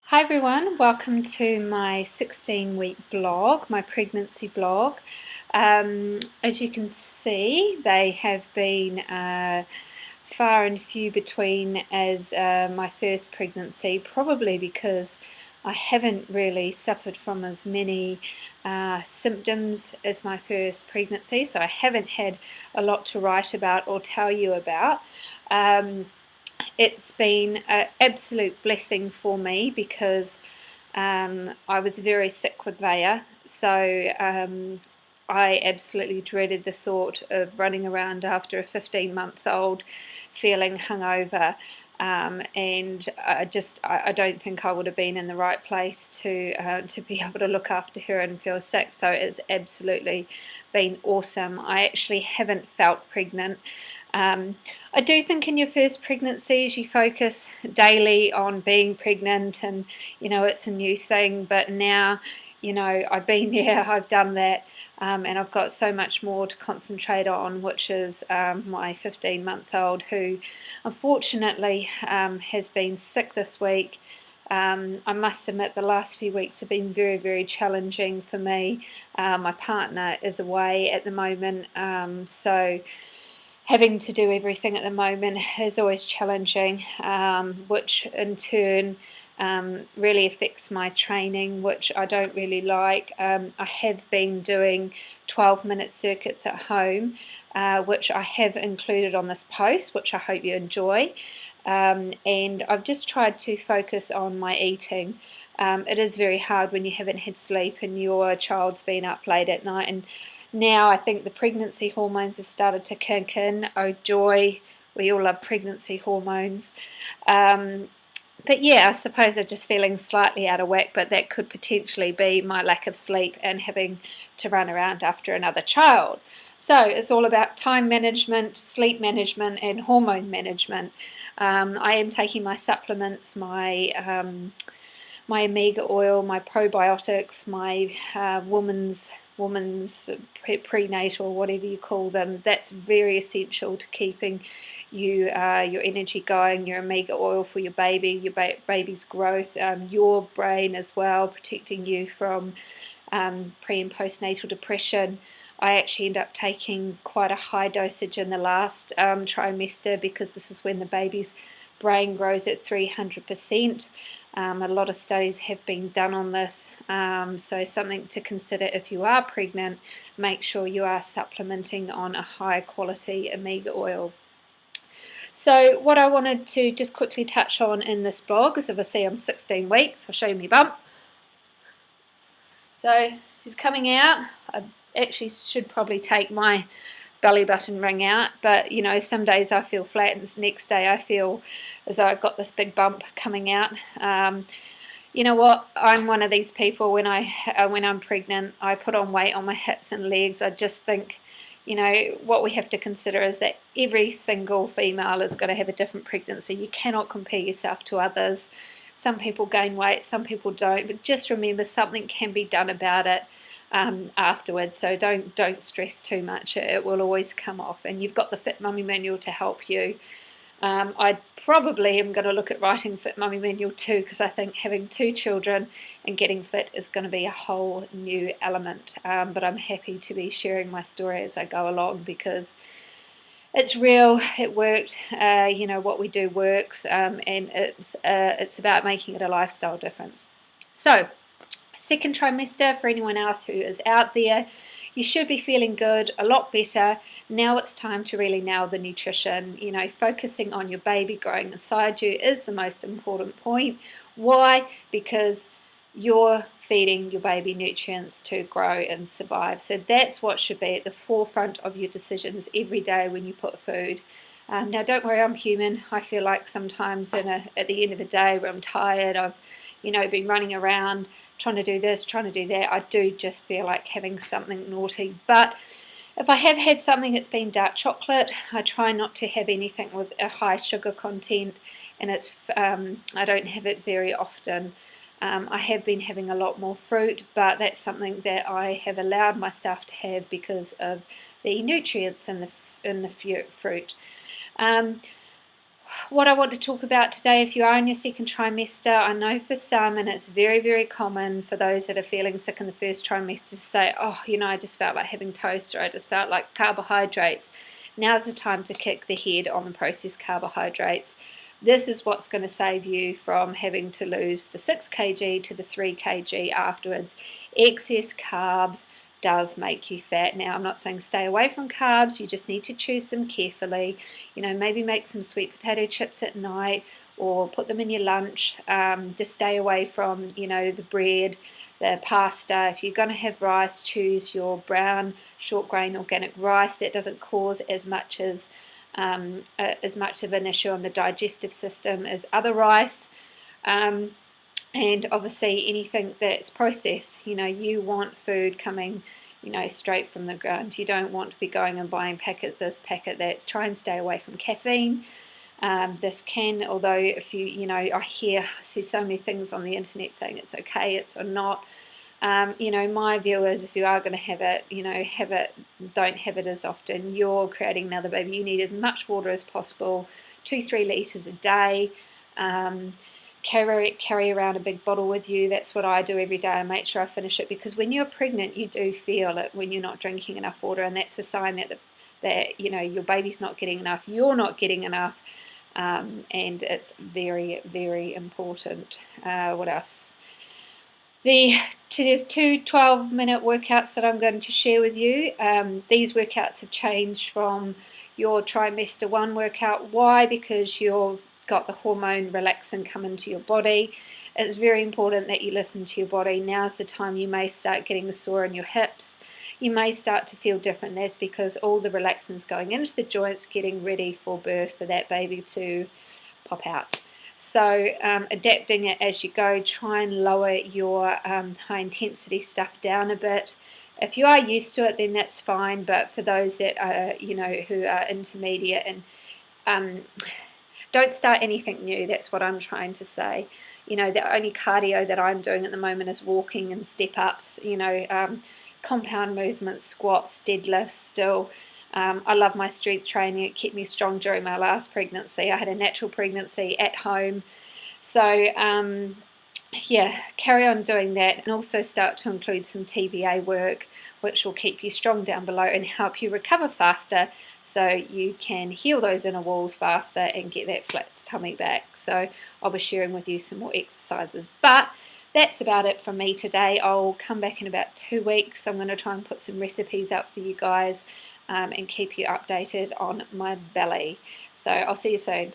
Hi everyone, welcome to my 16-week blog, my pregnancy blog. As you can see, they have been far and few between as my first pregnancy, probably because I haven't really suffered from as many symptoms as my first pregnancy, so I haven't had a lot to write about or tell you about. It's been an absolute blessing for me because I was very sick with Vaya, so I absolutely dreaded the thought of running around after a 15-month-old feeling hungover. And I don't think I would have been in the right place to be able to look after her and feel sick. So it's absolutely been awesome. I actually haven't felt pregnant. I do think in your first pregnancies you focus daily on being pregnant and it's a new thing, but now I've been there, I've done that, and I've got so much more to concentrate on, which is my 15-month-old who unfortunately has been sick this week. I must admit the last few weeks have been very, very challenging for me. My partner is away at the moment, so having to do everything at the moment is always challenging, which in turn really affects my training, which I don't really like. I have been doing 12-minute circuits at home, which I have included on this post, which I hope you enjoy. And I've just tried to focus on my eating. It is very hard when you haven't had sleep and your child's been up late at night, and now I think the pregnancy hormones have started to kick in. Oh joy, we all love pregnancy hormones. But yeah, I suppose I'm just feeling slightly out of whack, but that could potentially be my lack of sleep and having to run around after another child. So it's all about time management, sleep management, and hormone management. I am taking my supplements, my omega oil, my probiotics, my woman's prenatal, whatever you call them. That's very essential to keeping your energy going. Your omega oil for your baby, your baby's growth, your brain as well, protecting you from pre and postnatal depression. I actually end up taking quite a high dosage in the last trimester because this is when the baby's brain grows at 300%. A lot of studies have been done on this, so something to consider if you are pregnant. Make sure you are supplementing on a high quality omega oil. So what I wanted to just quickly touch on in this blog is, obviously I'm 16 weeks, I'll show you my bump. So she's coming out. I actually should probably take my belly button ring out, but some days I feel flat and the next day I feel as though I've got this big bump coming out. You know what, I'm one of these people, when I'm pregnant I put on weight on my hips and legs. I just think what we have to consider is that every single female is going to have a different pregnancy. You cannot compare yourself to others. Some people gain weight, some people don't, but just remember something can be done about it afterwards, so don't stress too much. It will always come off, and you've got the Fit Mummy Manual to help you. I probably am going to look at writing Fit Mummy Manual too, because I think having 2 children and getting fit is going to be a whole new element, but I'm happy to be sharing my story as I go along because it's real, it worked, what we do works, and it's about making it a lifestyle difference. So second trimester, for anyone else who is out there, you should be feeling good, a lot better. Now it's time to really nail the nutrition. Focusing on your baby growing inside you is the most important point. Why? Because you're feeding your baby nutrients to grow and survive. So that's what should be at the forefront of your decisions every day when you put food. Now don't worry, I'm human. I feel like sometimes at the end of the day where I'm tired, I've been running around trying to do this, trying to do that, I do just feel like having something naughty. But if I have had something, it's been dark chocolate. I try not to have anything with a high sugar content, and I don't have it very often. I have been having a lot more fruit, but that's something that I have allowed myself to have because of the nutrients in the fruit. what I want to talk about today, if you are in your second trimester, I know for some, and it's very, very common for those that are feeling sick in the first trimester to say, oh, I just felt like having toast, or I just felt like carbohydrates. Now's the time to kick the head on the processed carbohydrates. This is what's going to save you from having to lose the 6 kg to the 3 kg afterwards. Excess carbs does make you fat. Now, I'm not saying stay away from carbs, you just need to choose them carefully. Maybe make some sweet potato chips at night or put them in your lunch. Just stay away from, the bread, the pasta. If you're going to have rice, choose your brown, short grain organic rice. That doesn't cause as much of an issue on the digestive system as other rice. And obviously anything that's processed, you want food coming, straight from the ground. You don't want to be going and buying packet this, packet that. Try and stay away from caffeine. This can, although if I see so many things on the internet saying it's okay, it's or not. My view is if you are going to have it, don't have it as often. You're creating another baby. You need as much water as possible, 2-3 litres a day. Carry around a big bottle with you. That's what I do every day. I make sure I finish it, because when you're pregnant, you do feel it when you're not drinking enough water, and that's a sign that your baby's not getting enough, you're not getting enough, and it's very, very important. What else? There's 2 12-minute workouts that I'm going to share with you. These workouts have changed from your trimester 1 workout. Why? Because you've got the hormone relaxin come into your body. It's very important that you listen to your body. Now's the time you may start getting sore in your hips. You may start to feel different. That's because all the relaxin's going into the joints, getting ready for birth, for that baby to pop out. So adapting it as you go. Try and lower your high intensity stuff down a bit. If you are used to it, then that's fine. But for those that are, who are intermediate, and don't start anything new. That's what I'm trying to say. The only cardio that I'm doing at the moment is walking and step-ups, compound movements, squats, deadlifts still. I love my strength training. It kept me strong during my last pregnancy. I had a natural pregnancy at home. So, carry on doing that, and also start to include some TVA work, which will keep you strong down below and help you recover faster, so you can heal those inner walls faster and get that flat tummy back. So I'll be sharing with you some more exercises. But that's about it from me today. I'll come back in about 2 weeks. I'm going to try and put some recipes up for you guys and keep you updated on my belly. So I'll see you soon.